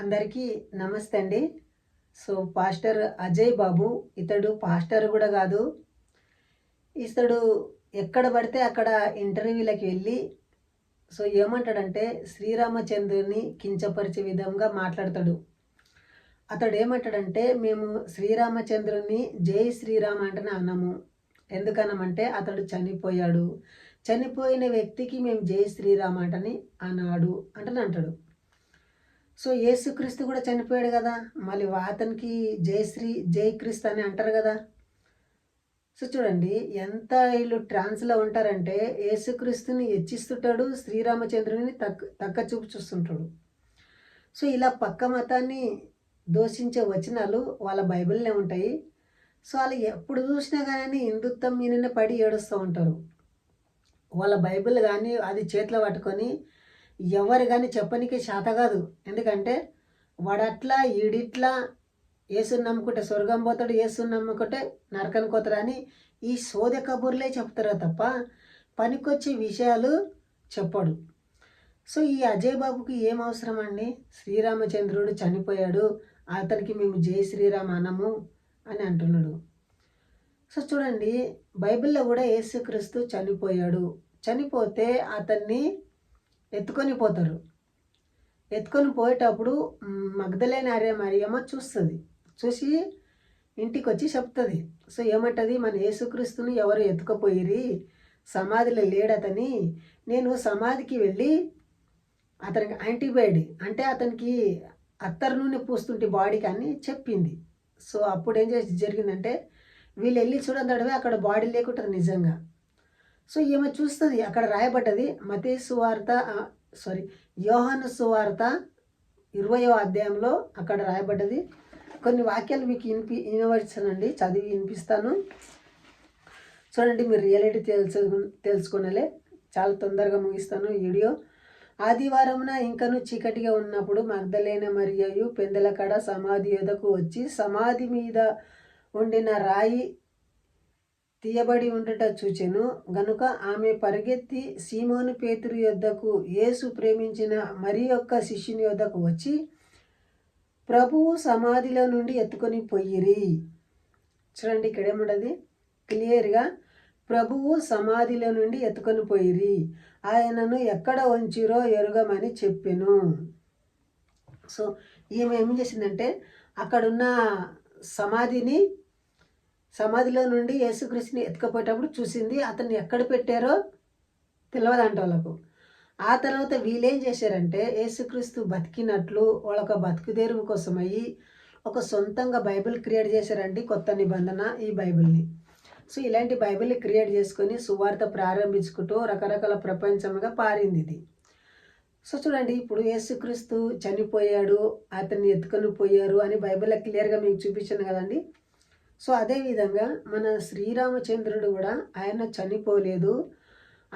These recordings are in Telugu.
అందరికీ నమస్తే అండి. పాస్టర్ అజయ్ బాబు ఇతడు పాస్టర్ కూడా కాదు. ఇతడు ఎక్కడ పడితే అక్కడ ఇంటర్వ్యూలకి వెళ్ళి ఏమంటాడంటే శ్రీరామచంద్రుని కించపరిచే విధంగా మాట్లాడతాడు. అతడు ఏమంటాడంటే మేము శ్రీరామచంద్రుని జై శ్రీరామ అంటేనే అనము. ఎందుకనమంటే అతడు చనిపోయాడు. చనిపోయిన వ్యక్తికి మేము జై శ్రీరామ అంటని అన్నాడు అంటని అంటాడు. యేసుక్రీస్తు కూడా చనిపోయాడు కదా, మళ్ళీ అతనికి జై క్రీస్తు అని అంటారు కదా. చూడండి ఎంత వీళ్ళు ట్రాన్స్లో ఉంటారంటే యేసుక్రీస్తుని హెచ్చిస్తుంటాడు, శ్రీరామచంద్రుని తక్క చూపు చూస్తుంటాడు. ఇలా పక్క మతాన్ని దూషించే వచనాలు వాళ్ళ బైబిల్నే ఉంటాయి. వాళ్ళు ఎప్పుడు చూసినా కానీ హిందుత్వం మీదనే పడి ఏడుస్తూ ఉంటారు. వాళ్ళ బైబిల్ కానీ అది చేతిలో పట్టుకొని ఎవరు కానీ చెప్పనీకే శాత కాదు. ఎందుకంటే వాడట్లా ఈడిట్లా, యేసుని నమ్ముకుంటే స్వర్గం పోతాడు, యేసుని నమ్ముకుంటే నరకానికి పోతాడు అని ఈ సోదె కబుర్లే చెప్తారా తప్ప పనికొచ్చే విషయాలు చెప్పడు. ఈ అజయ్ బాబుకి ఏం అవసరం అండి? శ్రీరామచంద్రుడు చనిపోయాడు, అతనికి మేము జై శ్రీరామ అనము అని అంటున్నాడు. చూడండి బైబిల్లో కూడా యేసుక్రీస్తు చనిపోయాడు. చనిపోతే అతన్ని ఎత్తుకొని పోతారు. ఎత్తుకొని పోయేటప్పుడు మగ్దలేని మరియమ్మ చూస్తుంది. చూసి ఇంటికి వచ్చి చెప్తుంది. ఏమంటుంది, మన యేసుక్రీస్తుని ఎవరు ఎత్తుకుపోయిరి, సమాధిలో లేడతని, నేను సమాధికి వెళ్ళి అతనికి యాంటీబయాటిక్ అంటే అతనికి అత్తరు నూనె పూస్తుంటే బాడీకి అని చెప్పింది. అప్పుడు ఏం జరిగిందంటే వీళ్ళు వెళ్ళి చూడండి అక్కడ బాడీ లేకుంటుంది నిజంగా. ఈమె చూస్తుంది, అక్కడ రాయబడ్డది మత్తయి సువార్త యోహాను సువార్త 20వ అధ్యాయంలో అక్కడ రాయబడ్డది. కొన్ని వాక్యాలు మీకు వినవచ్చానండి, చదివి వినిపిస్తాను. చూడండి, మీరు రియాలిటీ తెలుసుకునేలే. చాలా తొందరగా ముగిస్తాను వీడియో. ఆదివారమున ఇంకను చీకటిగా ఉన్నప్పుడు మగ్దలేన మరియయు పెందల కాడ సమాధి యొద్దకు వచ్చి సమాధి మీద ఉండిన రాయి తీయబడి ఉండుట చూచెను. గనుక ఆమె పరిగెత్తి సీమోను పేతురు యొద్దకు, యేసు ప్రేమించిన మరి యొక్క శిష్యుని యొద్దకు వచ్చి ప్రభువు సమాధిలో నుండి ఎత్తుకొని పోయిరి. చూడండి ఇక్కడ ఏముండదు, క్లియర్గా ప్రభువు సమాధిలో నుండి ఎత్తుకొని పోయిరి, ఆయనను ఎక్కడ ఉంచిరో ఎరుగమని చెప్పెను. ఈమె ఏం చేసిందంటే అక్కడున్న సమాధిలో నుండి యేసుక్రీస్తుని ఎత్తుకపోయేటప్పుడు చూసింది. అతన్ని ఎక్కడ పెట్టారో తెలియదంట వాళ్ళకు. ఆ తర్వాత వీళ్ళేం చేశారంటే యేసుక్రీస్తు బతికినట్లు వాళ్ళొక బతుకుదేరువు కోసమయ్యి ఒక సొంతంగా బైబిల్ క్రియేట్ చేశారండి, కొత్త నిబంధన ఈ బైబిల్ని. ఇలాంటి బైబిల్ని క్రియేట్ చేసుకొని సువార్త ప్రారంభించుకుంటూ రకరకాల ప్రపంచంగా పారింది ఇది. చూడండి, ఇప్పుడు యేసుక్రీస్తు చనిపోయాడు, అతన్ని ఎత్తుకొని పోయారు అని బైబిల్లో క్లియర్గా మీకు చూపించాను కదండి. అదేవిధంగా మన శ్రీరామచంద్రుడు కూడా ఆయన చనిపోలేదు.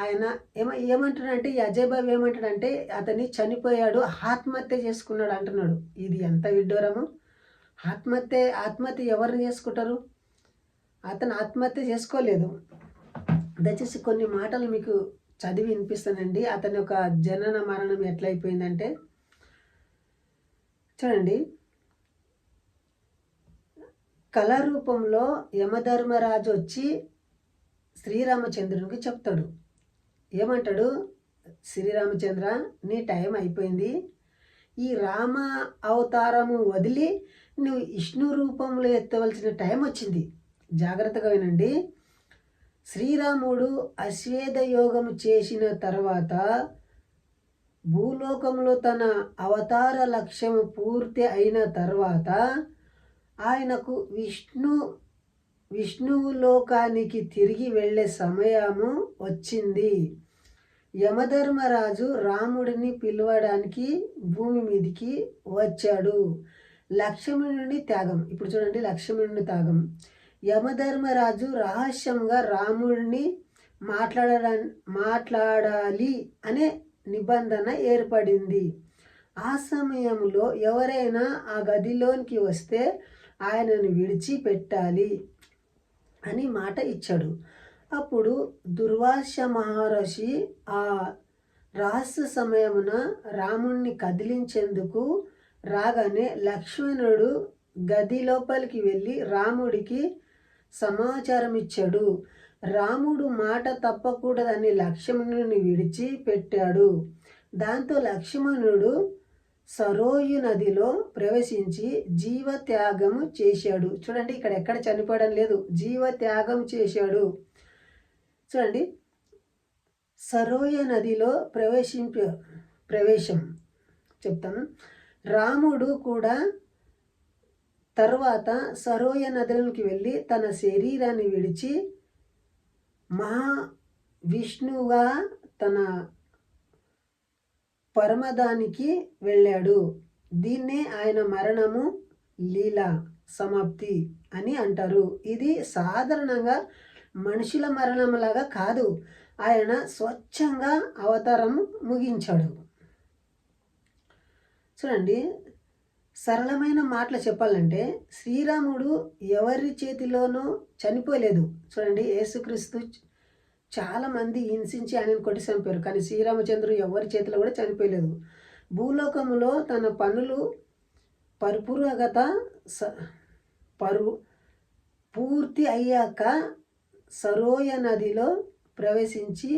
ఆయన ఏమంటాడంటే ఈ అజయ్ బాబు ఏమంటాడంటే అతన్ని చనిపోయాడు, ఆత్మహత్య చేసుకున్నాడు అంటున్నాడు. ఇది ఎంత విడ్డూరము! ఆత్మహత్య ఎవరిని చేసుకుంటారు? అతను ఆత్మహత్య చేసుకోలేదు. దయచేసి కొన్ని మాటలు మీకు చదివి వినిపిస్తానండి. అతని యొక్క జనన మరణం ఎట్లయిపోయిందంటే చూడండి, కళ రూపంలో యమధర్మరాజు వచ్చి శ్రీరామచంద్రునికి చెప్తాడు. ఏమంటాడు, శ్రీరామచంద్ర నీ టైం అయిపోయింది, ఈ రామ అవతారము వదిలి నువ్వు విష్ణు రూపంలో ఎత్తవలసిన టైం వచ్చింది, జాగ్రత్తగా వినండి. శ్రీరాముడు అశ్వేధ యోగము చేసిన తర్వాత భూలోకంలో తన అవతార లక్ష్యము పూర్తి అయిన తర్వాత ఆయనకు విష్ణువు లోకానికి తిరిగి వెళ్ళే సమయము వచ్చింది. యమధర్మరాజు రాముడిని పిలవడానికి భూమి మీదకి వచ్చాడు. లక్ష్మణుని త్యాగం, ఇప్పుడు చూడండి లక్ష్మణుని త్యాగం. యమధర్మరాజు రహస్యంగా రాముడిని మాట్లాడాలి అనే నిబంధన ఏర్పడింది. ఆ సమయంలో ఎవరైనా ఆ గదిలోనికి వస్తే ఆయనను విడిచిపెట్టాలి అని మాట ఇచ్చాడు. అప్పుడు దుర్వాస మహర్షి ఆ రహస్య సమయమున రాముణ్ణి కదిలించేందుకు రాగానే లక్ష్మణుడు గది లోపలికి వెళ్ళి రాముడికి సమాచారం ఇచ్చాడు. రాముడు మాట తప్పకూడదని లక్ష్మణుని విడిచి పెట్టాడు. దాంతో లక్ష్మణుడు సరోయు నదిలో ప్రవేశించి జీవత్యాగము చేశాడు. చూడండి, ఇక్కడ ఎక్కడ చనిపోవడం లేదు, జీవత్యాగం చేశాడు. చూడండి, సరోయ నదిలో ప్రవేశం చెప్తాను. రాముడు కూడా తర్వాత సరోయ నదిలోకి వెళ్ళి తన శరీరాన్ని విడిచి మహావిష్ణువుగా తన పరమదానికి వెళ్ళాడు. దీన్నే ఆయన మరణము లీల సమాప్తి అని అంటారు. ఇది సాధారణంగా మనుషుల మరణంలాగా కాదు, ఆయన స్వచ్ఛంగా అవతారం ముగించాడు. చూడండి, సరళమైన మాటలు చెప్పాలంటే శ్రీరాముడు ఎవరి చేతిలోనూ చనిపోలేదు. చూడండి, యేసుక్రీస్తు చాలామంది హింసించి ఆయనను కొట్టి చంపారు, కానీ శ్రీరామచంద్రుడు ఎవరి చేతిలో కూడా చనిపోలేదు. భూలోకములో తన పనులు పరిపూర్ణగత పూర్తి అయ్యాక సరోయ నదిలో ప్రవేశించి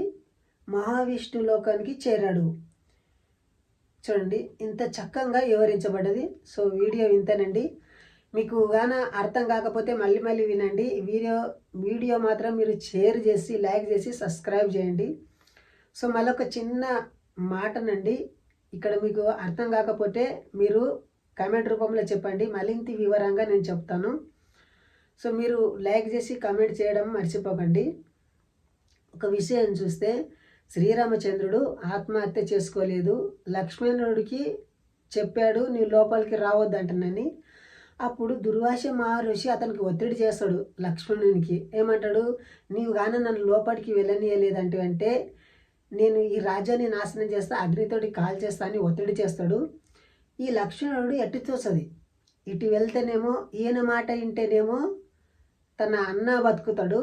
మహావిష్ణు లోకానికి చేరాడు. చూడండి, ఇంత చక్కగా వివరించబడ్డది. సో వీడియో ఇంతేనండి. మీకు గాన అర్థం కాకపోతే మళ్ళీ మళ్ళీ వినండి. వీడియో మాత్రం మీరు షేర్ చేసి, లైక్ చేసి, సబ్స్క్రైబ్ చేయండి. సో మళ్ళొక చిన్న మాటనండి, ఇక్కడ మీకు అర్థం కాకపోతే మీరు కామెంట్ రూపంలో చెప్పండి, మరింత వివరంగా నేను చెప్తాను. సో మీరు లైక్ చేసి కామెంట్ చేయడం మర్చిపోకండి. ఒక విషయం చూస్తే శ్రీరామచంద్రుడు ఆత్మహత్య చేసుకోలేదు. లక్ష్మణుడికి చెప్పాడు, నీవు లోపలికి రావద్దంటనని. అప్పుడు దుర్వాస మహర్షి అతనికి ఒత్తిడి చేస్తాడు లక్ష్మణునికి. ఏమంటాడు, నీవు కానీ నన్ను లోపలికి వెళ్ళనీయలేదంటే నేను ఈ రాజ్యాన్ని నాశనం చేస్తా, అగ్నితోటి కాల్ చేస్తా అని ఒత్తిడి చేస్తాడు. ఈ లక్ష్మణుడు ఎట్టి తోస్తుంది, ఇటు వెళ్తేనేమో ఈయన మాట వింటేనేమో తన అన్న బతుకుతాడు.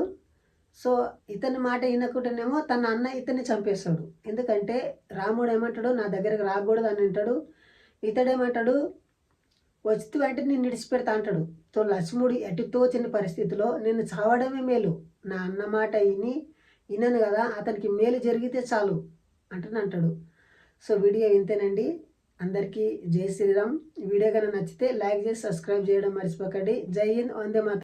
సో ఇతని మాట వినకుండానేమో తన అన్న ఇతన్ని చంపేస్తాడు. ఎందుకంటే రాముడు ఏమంటాడు, నా దగ్గరకు రాకూడదు అని అంటాడు. ఇతడేమంటాడు, వస్తు అంటే నేను విడిచిపెడతా అంటాడు. సో లక్ష్ముడు ఎటు తోచని పరిస్థితిలో నేను చావడమే మేలు, నా అన్న మాట వినను కదా, అతనికి మేలు జరిగితే చాలు అంటాడు. సో వీడియో ఇంతేనండి. అందరికీ జై శ్రీరామ్. వీడియో కనుక నచ్చితే లైక్ చేసి సబ్స్క్రైబ్ చేయడం మర్చిపోకండి. జై హింద్, వందే మాతరం.